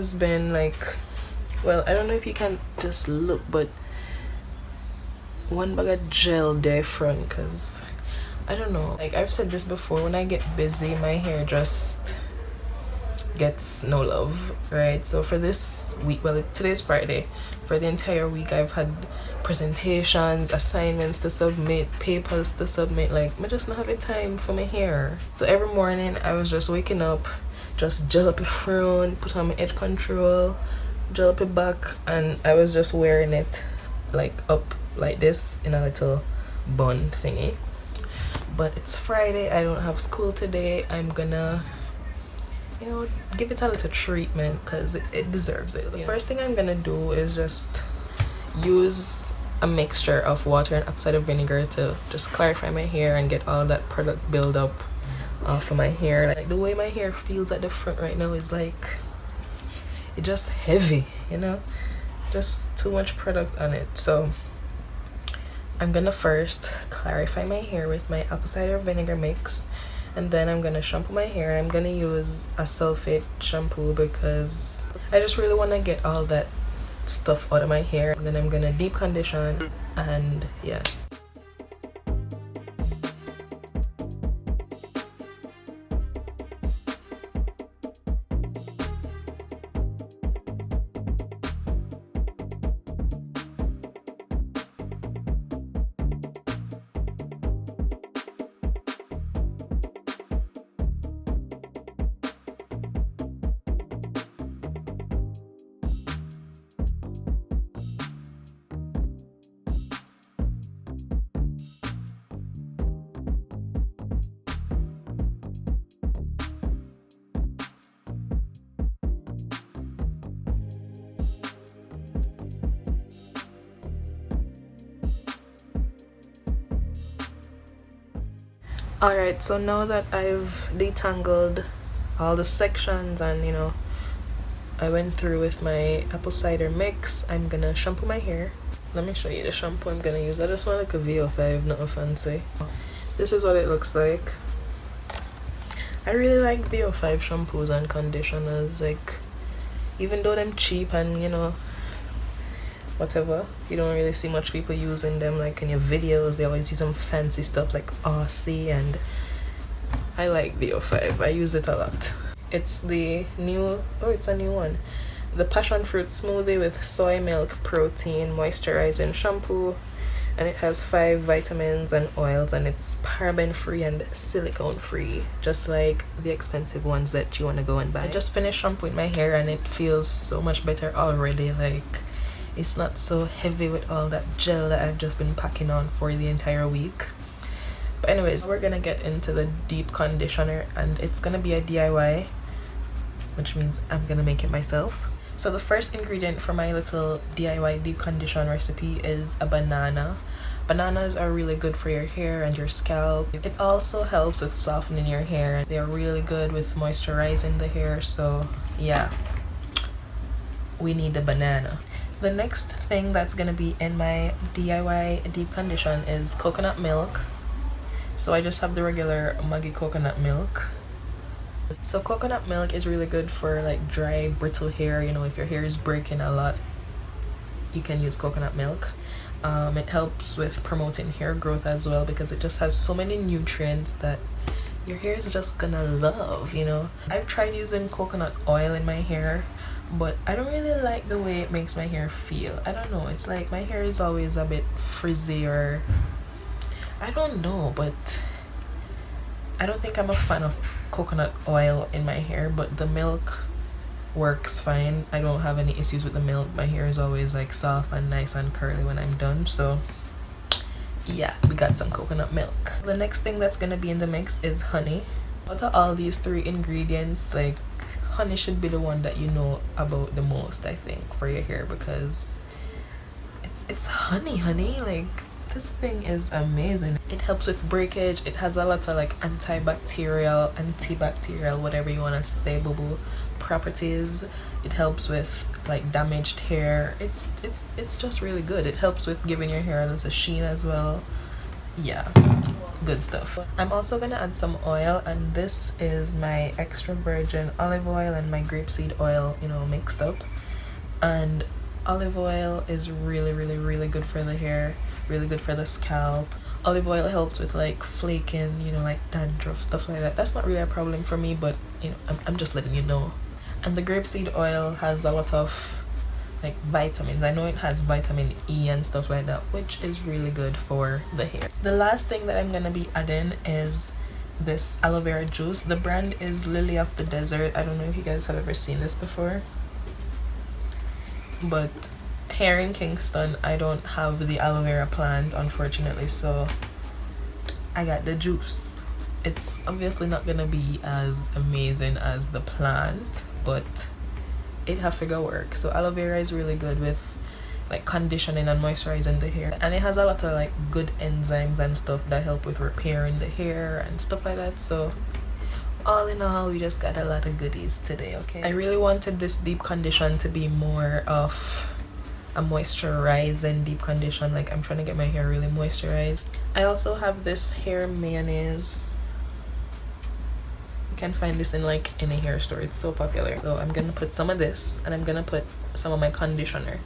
has been like, well, I don't know if you can just look, but one bag of gel there front, because I don't know, like I've said this before, when I get busy my hair just gets no love, right? So for this week, well, today's Friday, for the entire week I've had presentations, assignments to submit, papers to submit, like I just not having time for my hair. So every morning I was just waking up, just gel up the front, put on my edge control, gel up it back, and I was just wearing it like up like this in a little bun thingy. But it's Friday, I don't have school today. I'm gonna, you know, give it a little treatment because it deserves it. The first thing I'm gonna do is just use a mixture of water and apple cider vinegar to just clarify my hair and get all that product build up off of my hair. Like the way my hair feels at the front right now is like, it's just heavy, you know, just too much product on it. So I'm gonna first clarify my hair with my apple cider vinegar mix, and then I'm gonna shampoo my hair. I'm gonna use a sulfate shampoo because I just really want to get all that stuff out of my hair. And then I'm gonna deep condition, and yeah. Alright, so now that I've detangled all the sections and, you know, I went through with my apple cider mix, I'm gonna shampoo my hair. Let me show you the shampoo I'm gonna use. I just want like a VO5, nothing fancy. This is what it looks like. I really like VO5 shampoos and conditioners, like, even though them cheap and, you know, whatever, you don't really see much people using them. Like in your videos they always use some fancy stuff like Aussie, and I like VO5. I use it a lot. It's the new, oh, it's a new one, the passion fruit smoothie with soy milk protein moisturizing shampoo, and it has 5 vitamins and oils, and it's paraben free and silicone free, just like the expensive ones that you want to go and buy. I just finished shampooing my hair and it feels so much better already. Like, it's not so heavy with all that gel that I've just been packing on for the entire week. But anyways, we're gonna get into the deep conditioner, and it's gonna be a DIY, which means I'm gonna make it myself. So the first ingredient for my little DIY deep condition recipe is a banana. Bananas are really good for your hair and your scalp. It also helps with softening your hair. They're really good with moisturizing the hair, so yeah, we need a banana. The next thing that's gonna be in my DIY deep condition is coconut milk. So I just have the regular muggy coconut milk. So coconut milk is really good for like dry, brittle hair. You know, if your hair is breaking a lot, you can use coconut milk. It helps with promoting hair growth as well, because it just has so many nutrients that your hair is just gonna love, you know. I've tried using coconut oil in my hair, but I don't really like the way it makes my hair feel. I don't know, it's like my hair is always a bit frizzy, or I don't know, but I don't think I'm a fan of coconut oil in my hair. But the milk works fine. I don't have any issues with the milk. My hair is always like soft and nice and curly when I'm done. So yeah, we got some coconut milk. The next thing that's gonna be in the mix is honey. Out of all these 3 ingredients, like, honey should be the one that you know about the most, I think, for your hair, because it's honey. Like, this thing is amazing. It helps with breakage. It has a lot of like antibacterial, whatever you want to say, boo-boo, properties. It helps with like damaged hair. It's just really good. It helps with giving your hair a little sheen as well. yeah, good stuff. I'm also gonna add some oil, and this is my extra virgin olive oil and my grapeseed oil, you know, mixed up. And olive oil is really good for the hair, really good for the scalp. Olive oil helps with like flaking, you know, like dandruff, stuff like that. That's not really a problem for me, but you know, I'm just letting you know. And the grapeseed oil has a lot of like vitamins. I know it has vitamin E and stuff like that, which is really good for the hair. The last thing that I'm gonna be adding is this aloe vera juice. The brand is Lily of the Desert. I don't know if you guys have ever seen this before, but here in Kingston I don't have the aloe vera plant, unfortunately, so I got the juice. It's obviously not gonna be as amazing as the plant, but it have to go work. So aloe vera is really good with like conditioning and moisturizing the hair, and it has a lot of like good enzymes and stuff that help with repairing the hair and stuff like that. So all in all, we just got a lot of goodies today. Okay, I really wanted this deep condition to be more of a moisturizing deep condition. Like I'm trying to get my hair really moisturized. I also have this hair mayonnaise. You can find this in like any hair store, it's so popular. So I'm gonna put some of this, and I'm gonna put some of my conditioner,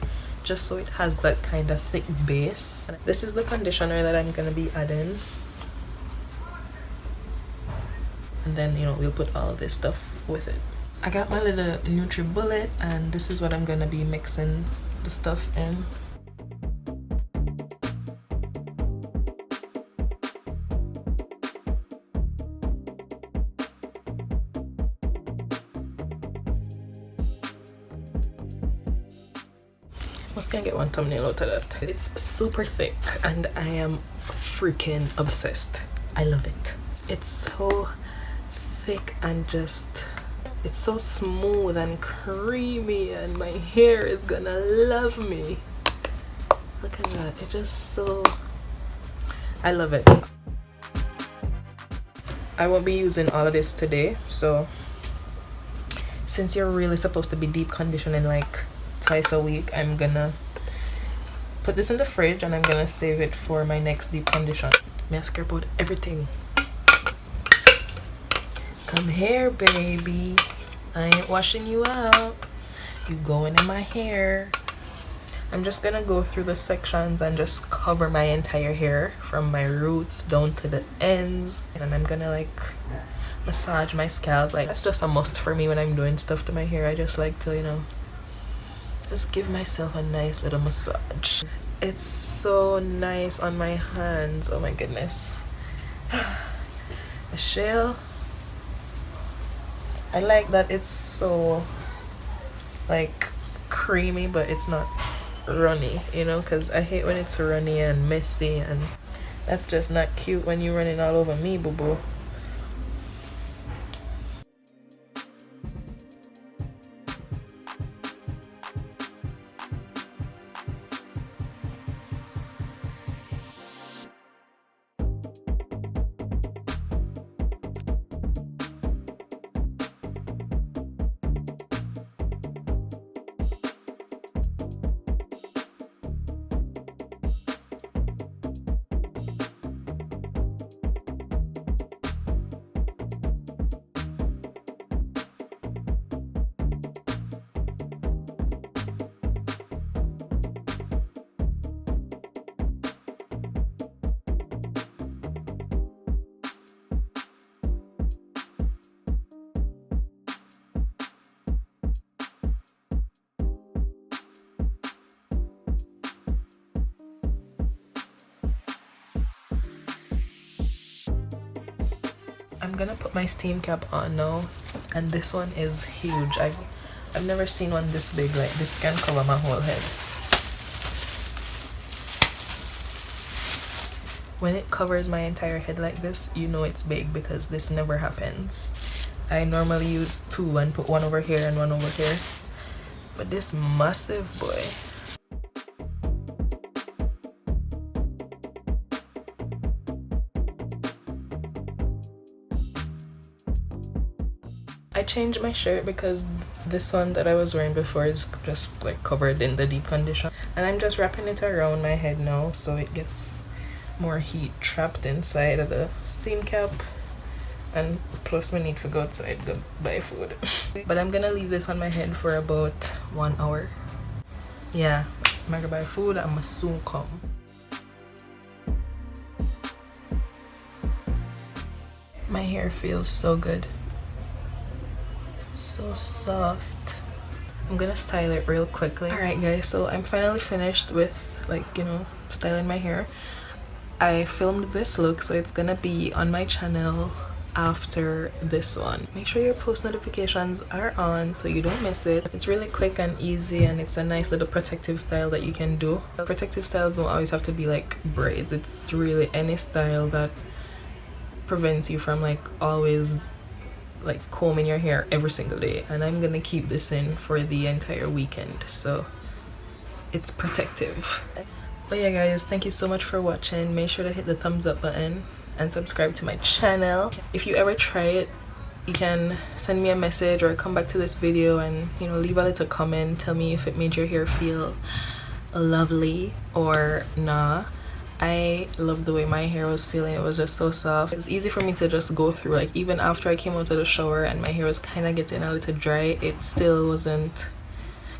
just so it has that kind of thick base. This is the conditioner that I'm gonna be adding, and then, you know, we'll put all of this stuff with it. I got my little NutriBullet, and this is what I'm gonna be mixing the stuff in. I was gonna get one thumbnail out of that. It's super thick and I am freaking obsessed. I love it. It's so thick and just, it's so smooth and creamy, and my hair is gonna love me. Look at that. It's just so, I love it. I won't be using all of this today, so since you're really supposed to be deep conditioning like twice a week, I'm gonna put this in the fridge and I'm gonna save it for my next deep condition. May I scrape out everything? Come here, baby. I ain't washing you out. You going in my hair. I'm just gonna go through the sections and just cover my entire hair from my roots down to the ends, and I'm gonna like massage my scalp. Like that's just a must for me when I'm doing stuff to my hair. I just like to, you know, just give myself a nice little massage. It's so nice on my hands. Oh my goodness. Ashail, I like that it's so like creamy, but it's not runny, you know, because I hate when it's runny and messy, and that's just not cute when you're running all over me, boo boo. I'm gonna put my steam cap on now, and this one is huge. I've never seen one this big. Like this can cover my whole head. When it covers my entire head like this, you know it's big, because this never happens. I normally use two and put one over here and one over here, but this massive boy. I changed my shirt because this one that I was wearing before is just like covered in the deep condition, and I'm just wrapping it around my head now so it gets more heat trapped inside of the steam cap, and plus we need to go outside go buy food. But I'm gonna leave this on my head for about 1 hour. Yeah, I'm gonna buy food. I'm gonna soon come. My hair feels so good, so soft. I'm gonna style it real quickly. Alright guys, so I'm finally finished with, like, you know, styling my hair. I filmed this look, so it's gonna be on my channel after this one. Make sure your post notifications are on so you don't miss it. It's really quick and easy, and it's a nice little protective style that you can do. Protective styles don't always have to be like braids. It's really any style that prevents you from like always like combing your hair every single day. And I'm gonna keep this in for the entire weekend, so it's protective. But yeah guys, thank you so much for watching. Make sure to hit the thumbs up button and subscribe to my channel. If you ever try it, you can send me a message or come back to this video and, you know, leave a little comment. Tell me if it made your hair feel lovely or nah. I love the way my hair was feeling. It was just so soft. It was easy for me to just go through. Like, even after I came out of the shower and my hair was kind of getting a little dry, it still wasn't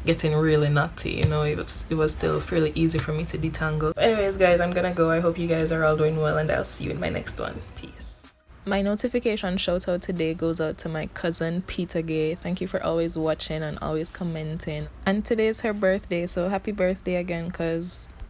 getting really knotty, you know. It was still fairly easy for me to detangle. But anyways guys, I'm gonna go. I hope you guys are all doing well, and I'll see you in my next one. Peace. My notification shout out today goes out to my cousin Peter Gay. Thank you for always watching and always commenting, and today is her birthday, so happy birthday again, cuz